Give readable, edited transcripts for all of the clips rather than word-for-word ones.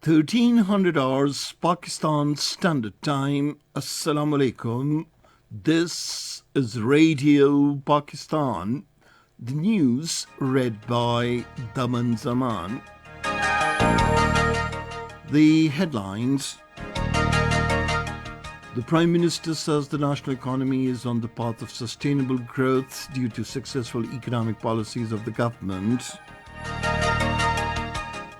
1300 hours Pakistan Standard Time. Assalamu alaikum. This is Radio Pakistan. The news read by Daman Zaman. The headlines. The Prime Minister says the national economy is on the path of sustainable growth due to successful economic policies of the government.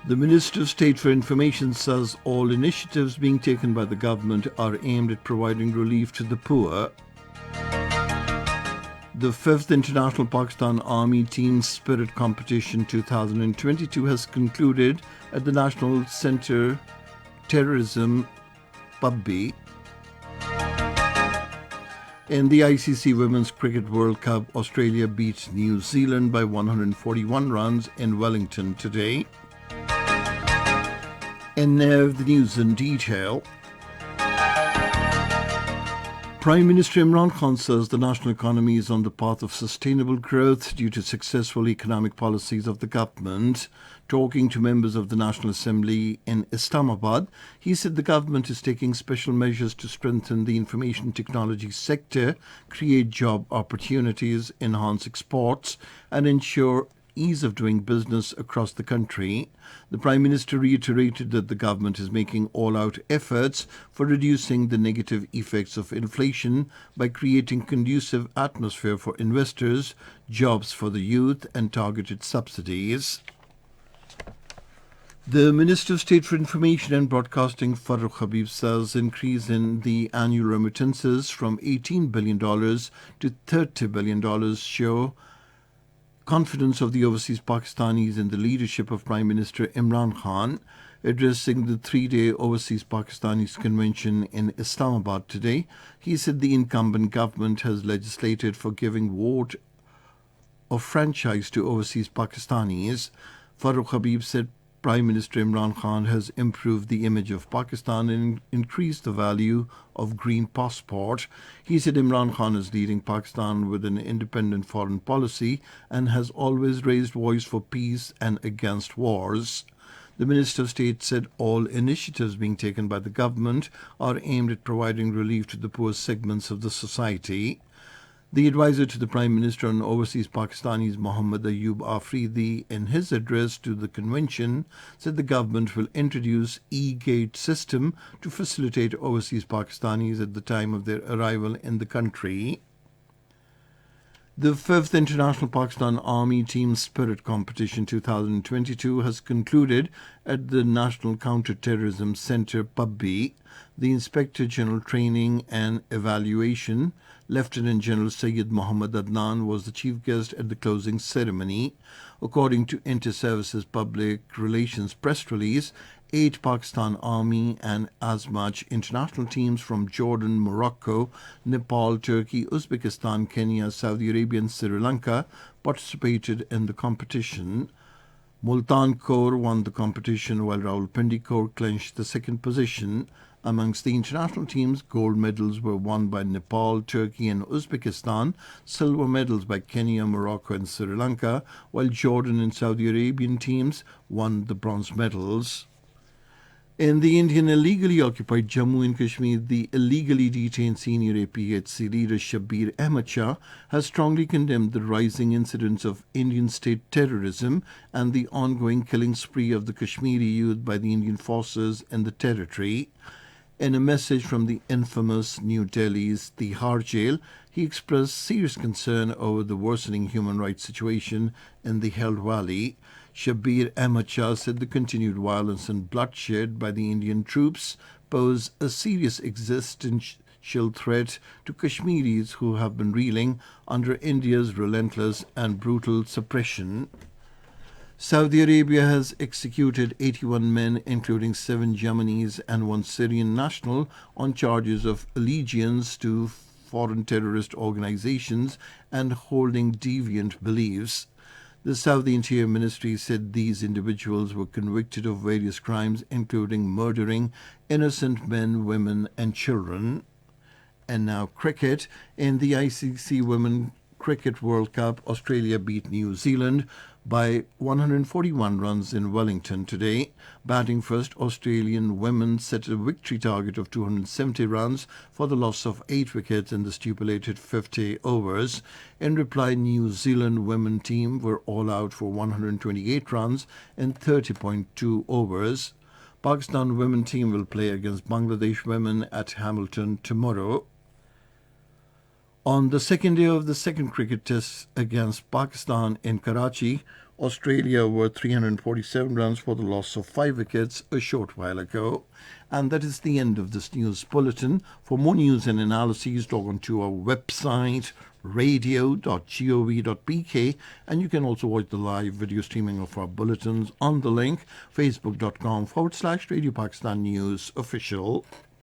The Minister of State for Information says all initiatives being taken by the government are aimed at providing relief to the poor. The 5th International Pakistan Army Team Spirit Competition 2022 has concluded at the National Centre Terrorism Pubby. In the ICC Women's Cricket World Cup, Australia beat New Zealand by 141 runs in Wellington today. And now the news in detail. Prime Minister Imran Khan says the national economy is on the path of sustainable growth due to successful economic policies of the government. Talking to members of the National Assembly in Islamabad, he said the government is taking special measures to strengthen the information technology sector, create job opportunities, enhance exports, and ensure ease of doing business across the country. The Prime Minister reiterated that the government is making all-out efforts for reducing the negative effects of inflation by creating conducive atmosphere for investors, jobs for the youth, and targeted subsidies. The Minister of State for Information and Broadcasting, Farrukh Habib, says increase in the annual remittances from $18 billion to $30 billion show confidence of the overseas Pakistanis in the leadership of Prime Minister Imran Khan. Addressing the three-day Overseas Pakistanis Convention in Islamabad today, he said the incumbent government has legislated for giving vote of franchise to overseas Pakistanis. Farrukh Habib said Prime Minister Imran Khan has improved the image of Pakistan and increased the value of green passport. He said Imran Khan is leading Pakistan with an independent foreign policy and has always raised voice for peace and against wars. The Minister of State said all initiatives being taken by the government are aimed at providing relief to the poor segments of the society. The advisor to the Prime Minister on Overseas Pakistanis, Mohammad Ayub Afridi, in his address to the convention, said the government will introduce e-gate system to facilitate overseas Pakistanis at the time of their arrival in the country. The 5th International Pakistan Army Team Spirit Competition 2022 has concluded at the National Counter-Terrorism Centre, Pubby. The Inspector General Training and Evaluation, Lieutenant General Syed Mohammad Adnan, was the chief guest at the closing ceremony. According to Inter-Services Public Relations press release, 8 Pakistan Army and Azmach international teams from Jordan, Morocco, Nepal, Turkey, Uzbekistan, Kenya, Saudi Arabia and Sri Lanka participated in the competition. Multan Corps won the competition while Rawalpindi Corps clinched the second position. Amongst the international teams, gold medals were won by Nepal, Turkey and Uzbekistan, silver medals by Kenya, Morocco and Sri Lanka, while Jordan and Saudi Arabian teams won the bronze medals. In the Indian illegally occupied Jammu and Kashmir, the illegally detained senior APHC leader Shabbir Ahmad Shah has strongly condemned the rising incidents of Indian state terrorism and the ongoing killing spree of the Kashmiri youth by the Indian forces in the territory. In a message from the infamous New Delhi's Tihar jail, he expressed serious concern over the worsening human rights situation in the Held Valley. Shabbir Ahmad Shah said the continued violence and bloodshed by the Indian troops pose a serious existential threat to Kashmiris who have been reeling under India's relentless and brutal suppression. Saudi Arabia has executed 81 men, including 7 Yemenis and 1 Syrian national, on charges of allegiance to foreign terrorist organizations and holding deviant beliefs. The Saudi Interior Ministry said these individuals were convicted of various crimes, including murdering innocent men, women, and children. And now cricket. In the ICC Women's Cricket World Cup, Australia beat New Zealand by 141 runs in Wellington today. Batting first, Australian women set a victory target of 270 runs for the loss of 8 wickets in the stipulated 50 overs. In reply, New Zealand women team were all out for 128 runs in 30.2 overs. Pakistan women team will play against Bangladesh women at Hamilton tomorrow. On the second day of the second cricket test against Pakistan in Karachi, Australia were 347 runs for the loss of 5 wickets a short while ago. And that is the end of this news bulletin. For more news and analyses, log on to our website radio.gov.pk, and you can also watch the live video streaming of our bulletins on the link facebook.com/Radio Pakistan News Official.